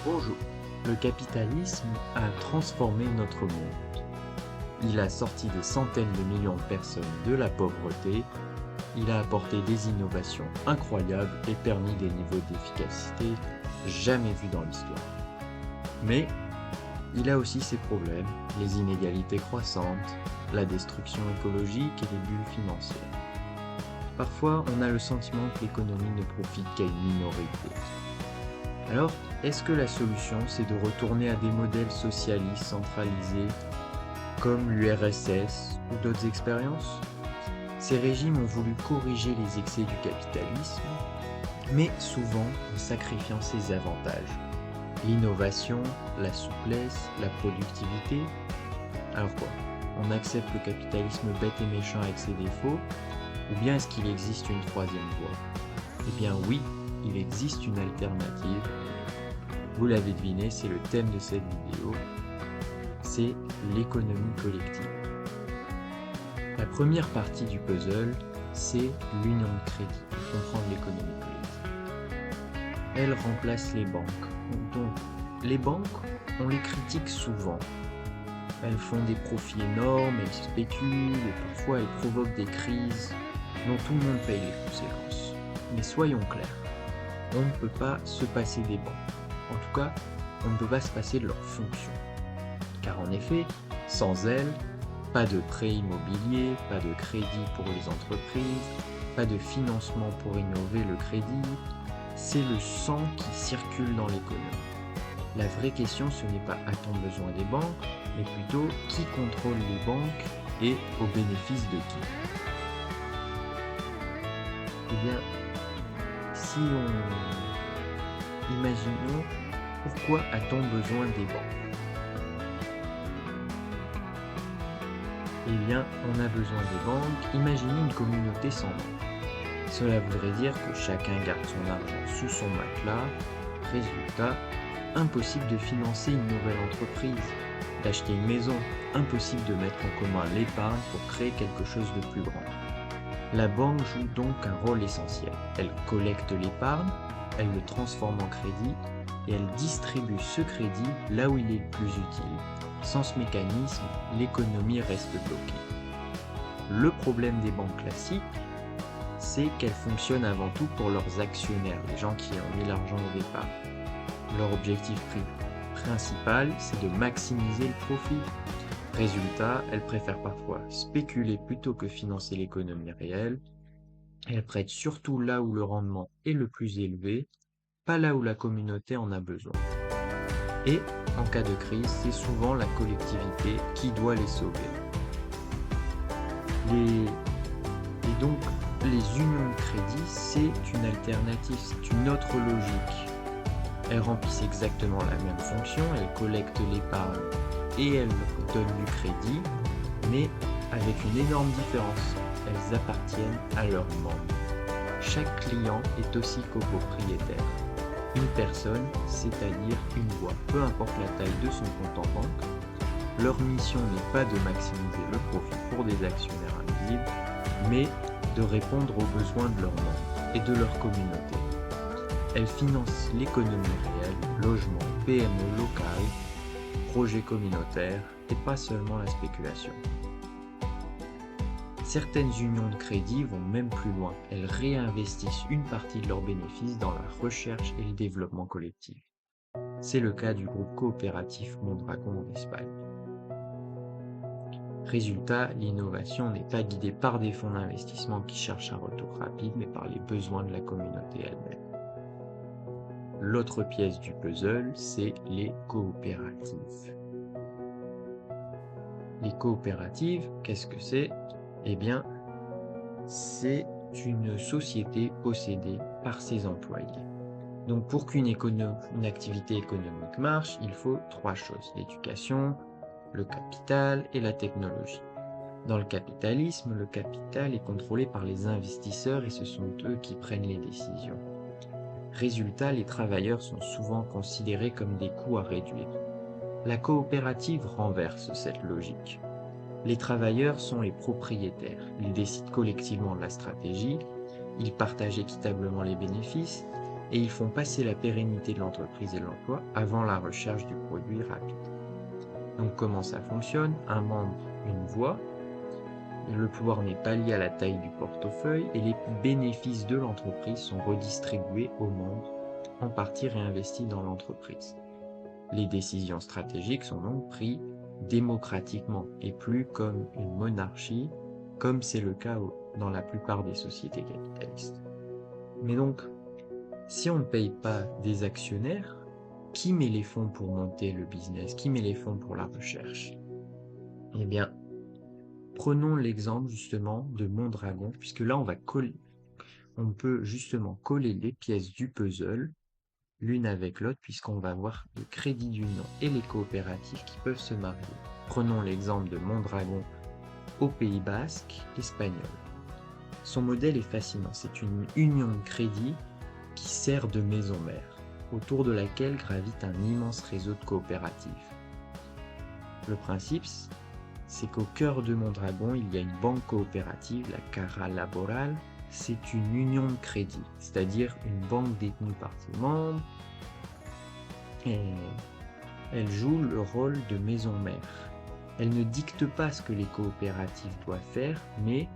Bonjour. Le capitalisme a transformé notre monde. Il a sorti des centaines de millions de personnes de la pauvreté, il a apporté des innovations incroyables et permis des niveaux d'efficacité jamais vus dans l'histoire. Mais il a aussi ses problèmes, les inégalités croissantes, la destruction écologique et les bulles financières. Parfois, on a le sentiment que l'économie ne profite qu'à une minorité. Alors, est-ce que la solution, c'est de retourner à des modèles socialistes centralisés comme l'URSS ou d'autres expériences? Ces régimes ont voulu corriger les excès du capitalisme, mais souvent en sacrifiant ses avantages. L'innovation, la souplesse, la productivité. Alors quoi? On accepte le capitalisme bête et méchant avec ses défauts? Ou bien est-ce qu'il existe une troisième voie? Eh bien oui, il existe une alternative. Vous l'avez deviné, c'est le thème de cette vidéo. C'est l'économie collective. La première partie du puzzle, c'est l'union de crédit pour comprendre l'économie collective. Elle remplace les banques. Donc, les banques, on les critique souvent. Elles font des profits énormes, elles spéculent et parfois elles provoquent des crises dont tout le monde paye les conséquences. Mais soyons clairs, on ne peut pas se passer des banques. En tout cas, on ne peut pas se passer de leur fonction. Car en effet, sans elles, pas de prêt immobilier, pas de crédit pour les entreprises, pas de financement pour innover le crédit. C'est le sang qui circule dans l'économie. La vraie question, ce n'est pas a-t-on besoin des banques, mais plutôt qui contrôle les banques et au bénéfice de qui? Eh bien, si on imaginons pourquoi a-t-on besoin des banques? Eh bien, on a besoin des banques. Imaginez une communauté sans banque. Cela voudrait dire que chacun garde son argent sous son matelas. Résultat, impossible de financer une nouvelle entreprise, d'acheter une maison, impossible de mettre en commun l'épargne pour créer quelque chose de plus grand. La banque joue donc un rôle essentiel. Elle collecte l'épargne, elle le transforme en crédit et elle distribue ce crédit là où il est le plus utile. Sans ce mécanisme, l'économie reste bloquée. Le problème des banques classiques, c'est qu'elles fonctionnent avant tout pour leurs actionnaires, les gens qui ont mis l'argent au départ. Leur objectif principal, c'est de maximiser le profit. Résultat, elles préfèrent parfois spéculer plutôt que financer l'économie réelle. Elles prêtent surtout là où le rendement est le plus élevé, pas là où la communauté en a besoin. Et, en cas de crise, c'est souvent la collectivité qui doit les sauver. Et donc, les unions de crédit, c'est une alternative, c'est une autre logique. Elles remplissent exactement la même fonction, elles collectent l'épargne et elles donnent du crédit, mais avec une énorme différence. Elles appartiennent à leurs membres. Chaque client est aussi copropriétaire. Une personne, c'est-à-dire une voix, peu importe la taille de son compte en banque. Leur mission n'est pas de maximiser le profit pour des actionnaires invisibles, mais de répondre aux besoins de leurs membres et de leur communauté. Elles financent l'économie réelle, logement, PME locales, projets communautaires et pas seulement la spéculation. Certaines unions de crédit vont même plus loin. Elles réinvestissent une partie de leurs bénéfices dans la recherche et le développement collectif. C'est le cas du groupe coopératif Mondragon en Espagne. Résultat, l'innovation n'est pas guidée par des fonds d'investissement qui cherchent un retour rapide, mais par les besoins de la communauté elle-même. L'autre pièce du puzzle, c'est les coopératives. Les coopératives, qu'est-ce que c'est? Eh bien, c'est une société possédée par ses employés. Donc pour qu'une activité économique marche, il faut trois choses: l'éducation, le capital et la technologie. Dans le capitalisme, le capital est contrôlé par les investisseurs et ce sont eux qui prennent les décisions. Résultat, les travailleurs sont souvent considérés comme des coûts à réduire. La coopérative renverse cette logique. Les travailleurs sont les propriétaires. Ils décident collectivement de la stratégie, ils partagent équitablement les bénéfices et ils font passer la pérennité de l'entreprise et de l'emploi avant la recherche du produit rapide. Donc comment ça fonctionne? Un membre, une voix. Le pouvoir n'est pas lié à la taille du portefeuille et les bénéfices de l'entreprise sont redistribués aux membres, en partie réinvestis dans l'entreprise. Les décisions stratégiques sont donc prises démocratiquement et plus comme une monarchie, comme c'est le cas dans la plupart des sociétés capitalistes. Mais donc, si on ne paye pas des actionnaires, qui met les fonds pour monter le business? Qui met les fonds pour la recherche? Eh bien, prenons l'exemple justement de Mondragon, puisque là on peut justement coller les pièces du puzzle l'une avec l'autre, puisqu'on va voir le crédit d'union et les coopératives qui peuvent se marier. Prenons l'exemple de Mondragon au Pays Basque espagnol. Son modèle est fascinant, c'est une union de crédit qui sert de maison mère, autour de laquelle gravite un immense réseau de coopératives. Le principe, c'est qu'au cœur de Mondragon, il y a une banque coopérative, la Caja Laboral. C'est une union de crédit, c'est-à-dire une banque détenue par ses membres. Et elle joue le rôle de maison mère. Elle ne dicte pas ce que les coopératives doivent faire, mais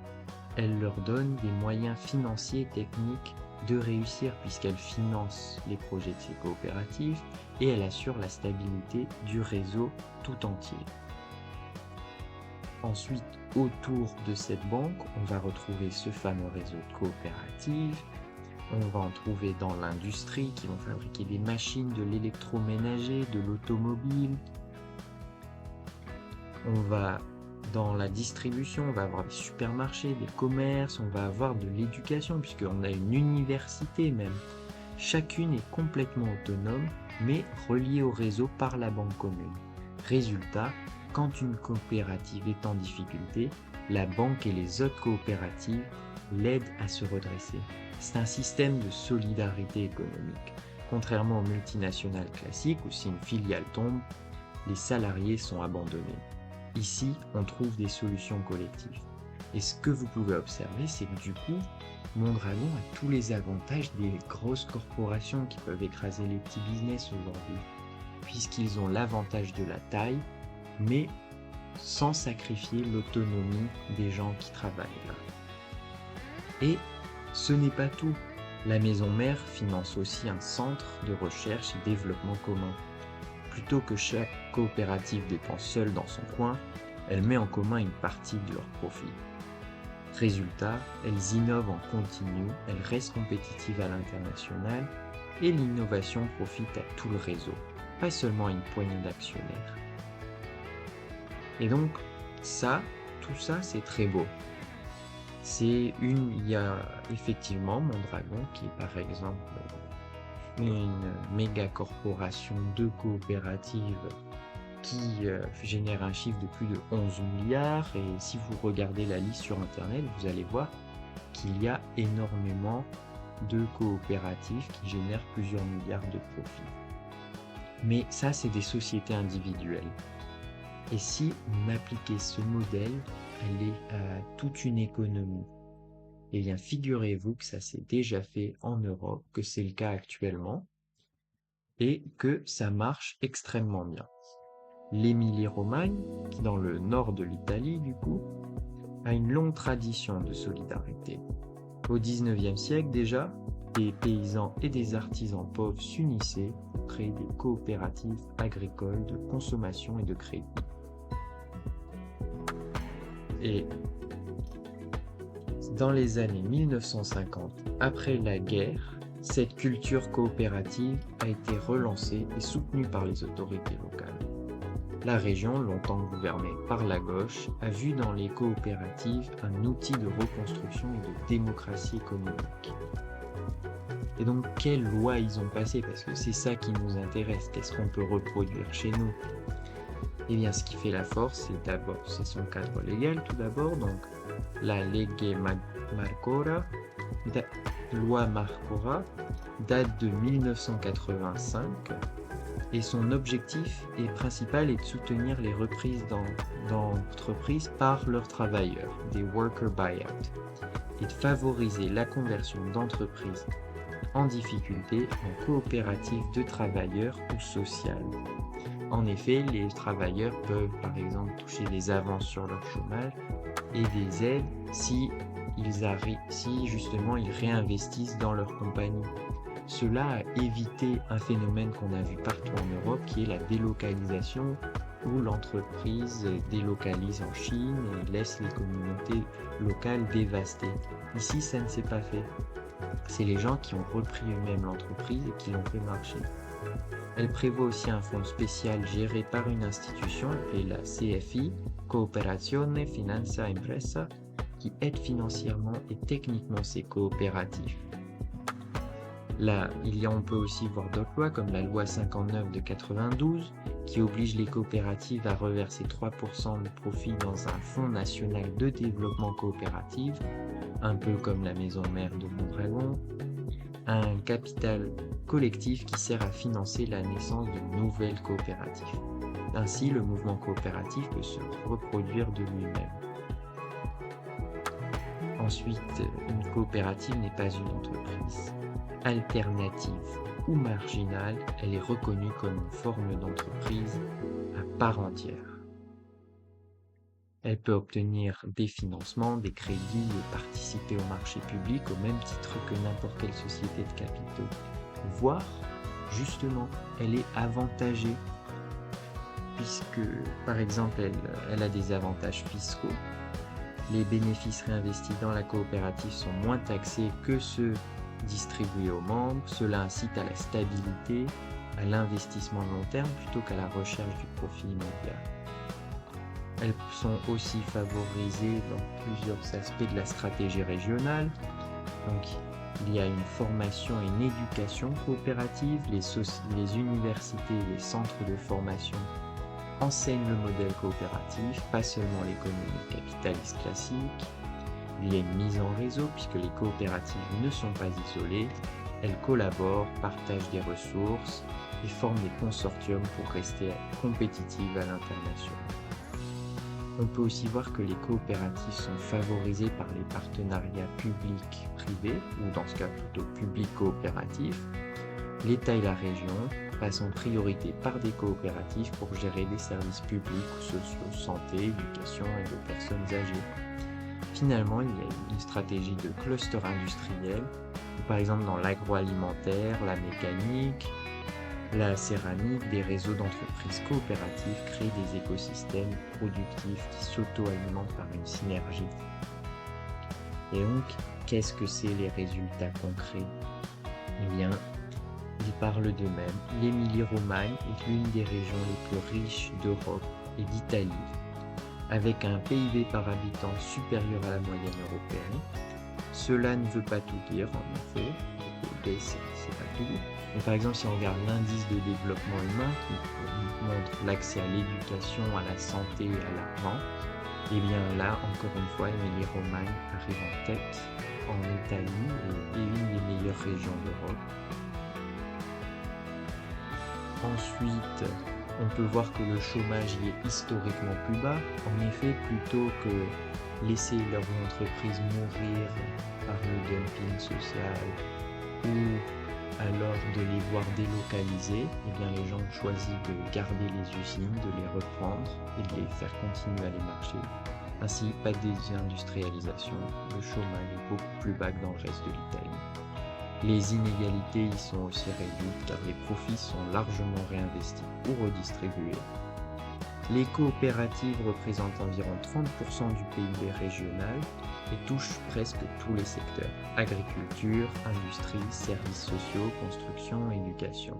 elle leur donne des moyens financiers et techniques de réussir, puisqu'elle finance les projets de ces coopératives et elle assure la stabilité du réseau tout entier. Ensuite, autour de cette banque, on va retrouver ce fameux réseau de coopératives. On va en trouver dans l'industrie qui vont fabriquer des machines, de l'électroménager, de l'automobile. On va dans la distribution, on va avoir des supermarchés, des commerces, on va avoir de l'éducation puisqu'on a une université même. Chacune est complètement autonome mais reliée au réseau par la banque commune. Résultat, quand une coopérative est en difficulté, la banque et les autres coopératives l'aident à se redresser. C'est un système de solidarité économique. Contrairement aux multinationales classiques où si une filiale tombe, les salariés sont abandonnés. Ici, on trouve des solutions collectives. Et ce que vous pouvez observer, c'est que du coup, Mondragon a tous les avantages des grosses corporations qui peuvent écraser les petits business aujourd'hui, puisqu'ils ont l'avantage de la taille, mais sans sacrifier l'autonomie des gens qui travaillent là. Et ce n'est pas tout. La maison mère finance aussi un centre de recherche et développement commun. Plutôt que chaque coopérative dépense seule dans son coin, elle met en commun une partie de leurs profits. Résultat, elles innovent en continu, elles restent compétitives à l'international et l'innovation profite à tout le réseau, pas seulement à une poignée d'actionnaires. Et donc, tout ça, c'est très beau. Il y a effectivement Mondragon qui est par exemple une méga corporation de coopératives qui génère un chiffre de plus de 11 milliards. Et si vous regardez la liste sur Internet, vous allez voir qu'il y a énormément de coopératives qui génèrent plusieurs milliards de profits. Mais ça, c'est des sociétés individuelles. Et si on appliquait ce modèle à toute une économie, eh bien figurez-vous que ça s'est déjà fait en Europe, que c'est le cas actuellement, et que ça marche extrêmement bien. L'Émilie-Romagne, qui est dans le nord de l'Italie du coup, a une longue tradition de solidarité. Au XIXe siècle déjà, des paysans et des artisans pauvres s'unissaient pour créer des coopératives agricoles de consommation et de crédit. Et dans les années 1950, après la guerre, cette culture coopérative a été relancée et soutenue par les autorités locales. La région, longtemps gouvernée par la gauche, a vu dans les coopératives un outil de reconstruction et de démocratie économique. Et donc, quelles lois ils ont passées? Parce que c'est ça qui nous intéresse. Qu'est-ce qu'on peut reproduire chez nous? Eh bien, ce qui fait la force, c'est son cadre légal tout d'abord. Donc, la Legge Marcora, loi Marcora, date de 1985 et son objectif principal est de soutenir les reprises d'entreprises par leurs travailleurs, des worker buyout, et de favoriser la conversion d'entreprises en difficulté en coopérative de travailleurs ou sociale. En effet, les travailleurs peuvent par exemple toucher des avances sur leur chômage et des aides si justement ils réinvestissent dans leur compagnie. Cela a évité un phénomène qu'on a vu partout en Europe qui est la délocalisation, où l'entreprise délocalise en Chine et laisse les communautés locales dévastées. Ici, ça ne s'est pas fait. C'est les gens qui ont repris eux-mêmes l'entreprise et qui l'ont fait marcher. Elle prévoit aussi un fonds spécial géré par une institution appelée la CFI, Cooperazione Finanza Impresa, qui aide financièrement et techniquement ces coopératifs. Là, on peut aussi voir d'autres lois comme la loi 59 de 92 qui oblige les coopératives à reverser 3% de profit dans un fonds national de développement coopératif, un peu comme la maison mère de Mondragon, un capital collectif qui sert à financer la naissance de nouvelles coopératives. Ainsi, le mouvement coopératif peut se reproduire de lui-même. Ensuite, une coopérative n'est pas une entreprise. Alternative ou marginale, elle est reconnue comme une forme d'entreprise à part entière. Elle peut obtenir des financements, des crédits et participer au marché public au même titre que n'importe quelle société de capitaux. Voire, justement, elle est avantagée puisque, par exemple, elle a des avantages fiscaux. Les bénéfices réinvestis dans la coopérative sont moins taxés que ceux distribués aux membres. Cela incite à la stabilité, à l'investissement long terme plutôt qu'à la recherche du profit immédiat. Elles sont aussi favorisées dans plusieurs aspects de la stratégie régionale. Donc, il y a une formation et une éducation coopérative. Les universités et les centres de formation enseignent le modèle coopératif, pas seulement l'économie capitaliste classique. Il y a une mise en réseau puisque les coopératives ne sont pas isolées. Elles collaborent, partagent des ressources et forment des consortiums pour rester compétitives à l'international. On peut aussi voir que les coopératives sont favorisées par les partenariats publics-privés, ou dans ce cas plutôt public-coopératifs. L'État et la région passent en priorité par des coopératives pour gérer des services publics ou sociaux, santé, éducation et de personnes âgées. Finalement, il y a une stratégie de cluster industriel, par exemple dans l'agroalimentaire, la mécanique, la céramique, des réseaux d'entreprises coopératives créent des écosystèmes productifs qui s'auto-alimentent par une synergie. Et donc, qu'est-ce que c'est les résultats concrets? Eh bien, ils parlent d'eux-mêmes. L'Émilie-Romagne est l'une des régions les plus riches d'Europe et d'Italie, avec un PIB par habitant supérieur à la moyenne européenne. Cela ne veut pas tout dire, en effet. Le PIB, c'est pas tout. Mais par exemple, si on regarde l'indice de développement humain qui montre l'accès à l'éducation, à la santé et à l'argent, et bien là, encore une fois, l'Émilie-Romagne arrive en tête en Italie et est une des meilleures régions d'Europe. Ensuite, on peut voir que le chômage y est historiquement plus bas. En effet, plutôt que laisser leur entreprise mourir par le dumping social ou alors de les voir délocaliser, eh bien les gens ont choisi de garder les usines, de les reprendre et de les faire continuer à les marcher. Ainsi, pas de désindustrialisation, le chômage est beaucoup plus bas que dans le reste de l'Italie. Les inégalités y sont aussi réduites car les profits sont largement réinvestis ou redistribués. Les coopératives représentent environ 30% du PIB régional et touchent presque tous les secteurs: agriculture, industrie, services sociaux, construction, éducation.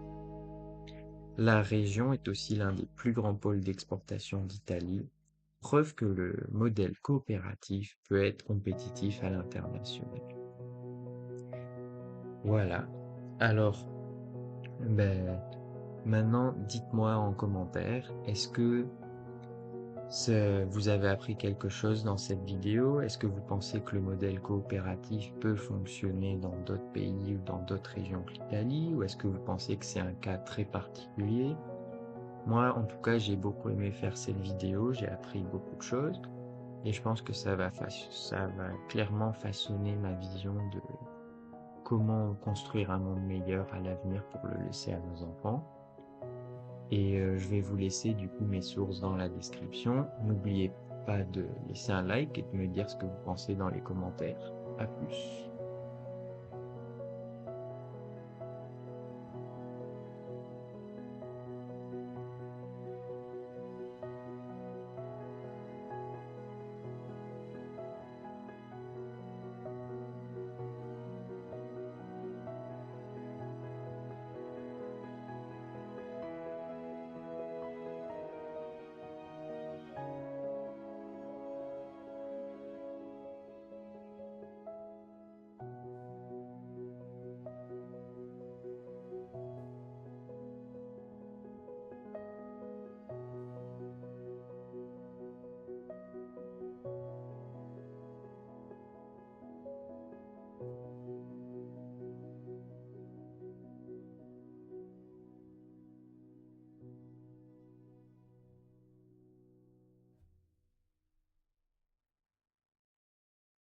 La région est aussi l'un des plus grands pôles d'exportation d'Italie, preuve que le modèle coopératif peut être compétitif à l'international. Voilà. Alors, maintenant, dites-moi en commentaire, est-ce que vous avez appris quelque chose dans cette vidéo? Est-ce que vous pensez que le modèle coopératif peut fonctionner dans d'autres pays ou dans d'autres régions que l'Italie? Ou est-ce que vous pensez que c'est un cas très particulier? Moi, en tout cas, j'ai beaucoup aimé faire cette vidéo, j'ai appris beaucoup de choses. Et je pense que ça va clairement façonner ma vision de comment construire un monde meilleur à l'avenir pour le laisser à nos enfants. Et je vais vous laisser du coup mes sources dans la description. N'oubliez pas de laisser un like et de me dire ce que vous pensez dans les commentaires. À plus.